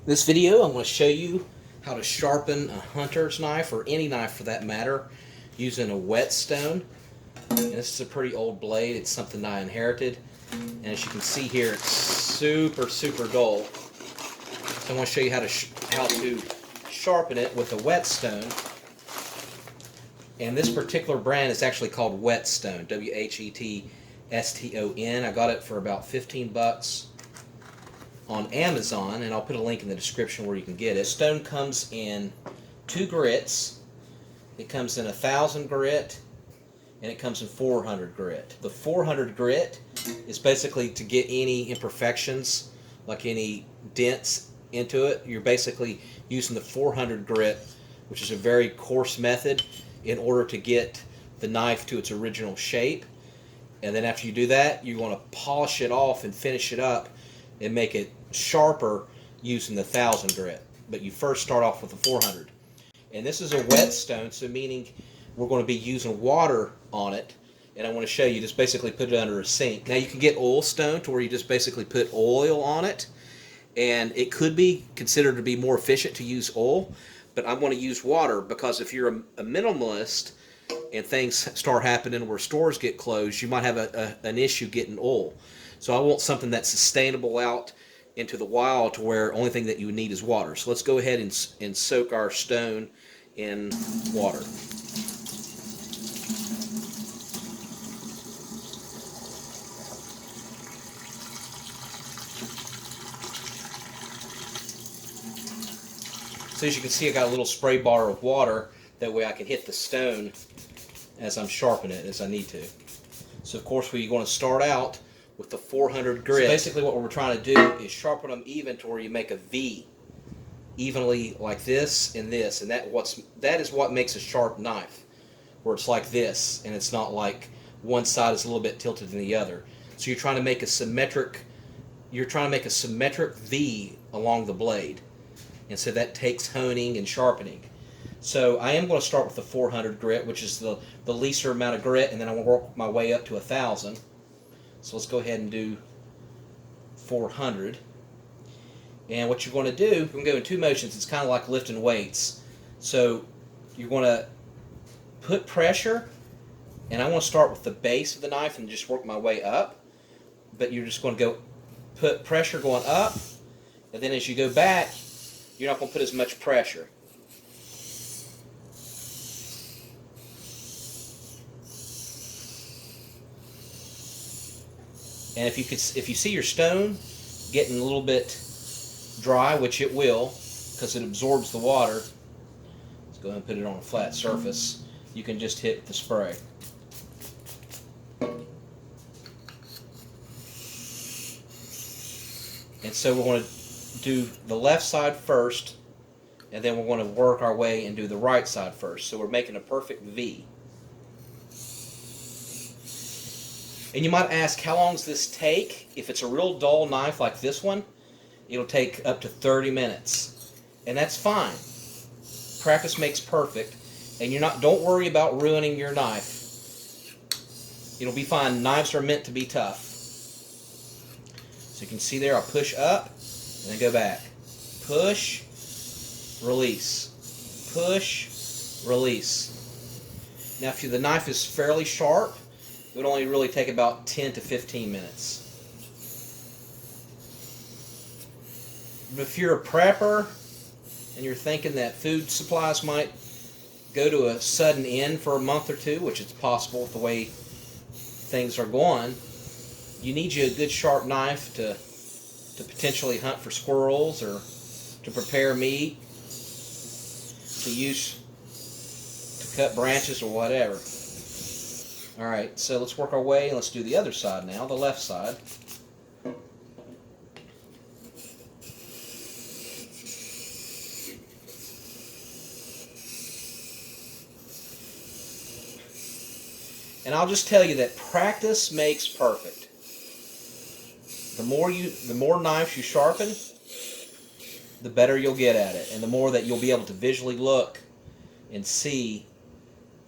In this video, I'm going to show you how to sharpen a hunter's knife, or any knife for that matter, using a whetstone. And this is a pretty old blade. It's something I inherited. And as you can see here, it's super dull. So I want to show you how to sharpen it with a whetstone. And this particular brand is actually called Whetstone, W-H-E-T-S-T-O-N. I got it for about 15 bucks on Amazon, and I'll put a link in the description where you can get it. Stone comes in 2 grits. It comes in 1,000 grit, and it comes in 400 grit. The 400 grit is basically to get any imperfections, like any dents into it. You're basically using the 400 grit, which is a very coarse method, in order to get the knife to its original shape. And then after you do that, you want to polish it off and finish it up and make it sharper using the 1,000 grit. But you first start off with the 400. And this is a whetstone, so meaning we're going to be using water on it. And I want to show you, just basically put it under a sink. Now you can get oil stone to where you just basically put oil on it. And it could be considered to be more efficient to use oil. But I'm going to use water because if you're a minimalist and things start happening where stores get closed, you might have an issue getting oil. So I want something that's sustainable out into the wild, to where the only thing that you need is water. So let's go ahead and soak our stone in water. So as you can see, I got a little spray bar of water. That way I can hit the stone as I'm sharpening it as I need to. So of course we're going to start out with the 400 grit. So basically what we're trying to do is sharpen them even to where you make a V, evenly like this and this, and that is what makes a sharp knife, where it's like this and it's not like one side is a little bit tilted than the other. So you're trying to make a symmetric V along the blade, and so that takes honing and sharpening. So I am going to start with the 400 grit, which is the leaser amount of grit, and then I'm going to work my way up to 1,000. So let's go ahead and do 400. And what you're going to do, you're going to go in 2 motions. It's kind of like lifting weights. So you're going to put pressure, and I want to start with the base of the knife and just work my way up. But you're just going to go put pressure going up, and then as you go back, you're not going to put as much pressure. And if you see your stone getting a little bit dry, which it will, because it absorbs the water, let's go ahead and put it on a flat surface. You can just hit the spray. And so we're going to do the left side first, and then we're going to work our way and do the right side first. So we're making a perfect V. And you might ask, how long does this take? If it's a real dull knife like this one, it'll take up to 30 minutes. And that's fine. Practice makes perfect. And don't worry about ruining your knife. It'll be fine. Knives are meant to be tough. So you can see there, I'll push up and then go back. Push, release. Push, release. Now if the knife is fairly sharp, it would only really take about 10 to 15 minutes. But if you're a prepper and you're thinking that food supplies might go to a sudden end for a month or 2, which is possible with the way things are going, you need you a good sharp knife to potentially hunt for squirrels, or to prepare meat, to use to cut branches or whatever. Alright, so let's work our way, and let's do the other side now, the left side. And I'll just tell you that practice makes perfect. The more knives you sharpen, the better you'll get at it, and the more that you'll be able to visually look and see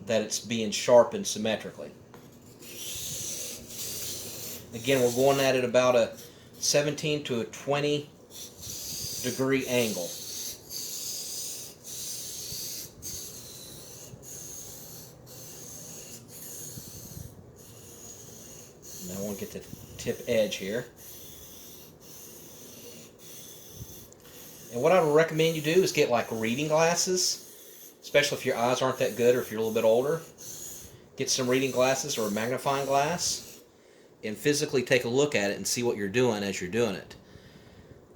that it's being sharpened symmetrically. Again, we're going at it about a 17 to a 20 degree angle. Now I want to get the tip edge here. And what I would recommend you do is get like reading glasses, especially if your eyes aren't that good or if you're a little bit older. Get some reading glasses or a magnifying glass and physically take a look at it and see what you're doing as you're doing it.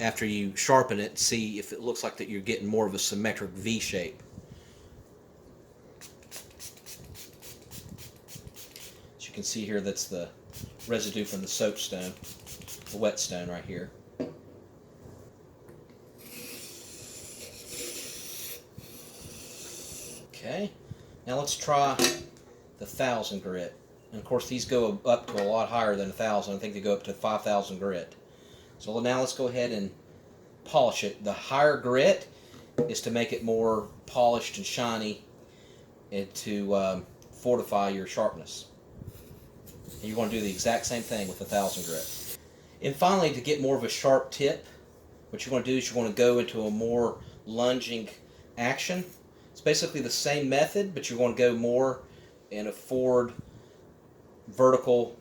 After you sharpen it, see if it looks like that you're getting more of a symmetric V shape. As you can see here, that's the residue from the soapstone, the whetstone right here. Okay, now let's try the 1000 grit. And of course these go up to a lot higher than 1000. I think they go up to 5000 grit. So now let's go ahead and polish it. The higher grit is to make it more polished and shiny and to fortify your sharpness. And you're going to do the exact same thing with the 1000 grit. And finally, to get more of a sharp tip, what you're going to do is you're going to go into a more lunging action. It's basically the same method, but you're going to go more in a forward vertical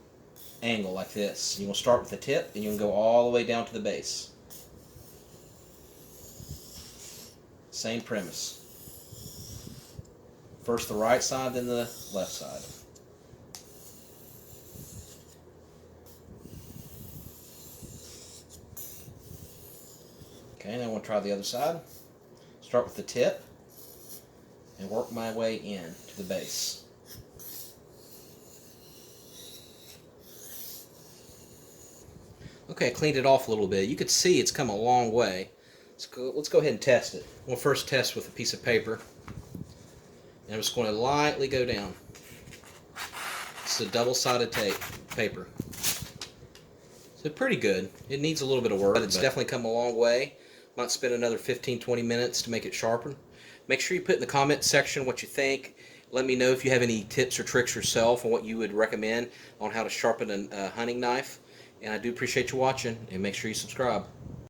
angle like this. You're going to start with the tip and you're going to go all the way down to the base. Same premise. First the right side, then the left side. Okay, now I want to try the other side. Start with the tip and work my way in to the base. Okay, I cleaned it off a little bit. You could see it's come a long way. Let's go ahead and test it. We'll first test with a piece of paper. And I'm just going to lightly go down. It's a double-sided paper. So pretty good. It needs a little bit of work, but it's definitely come a long way. Might spend another 15-20 minutes to make it sharpen. Make sure you put in the comment section what you think. Let me know if you have any tips or tricks yourself on what you would recommend on how to sharpen a hunting knife. And I do appreciate you watching, and make sure you subscribe.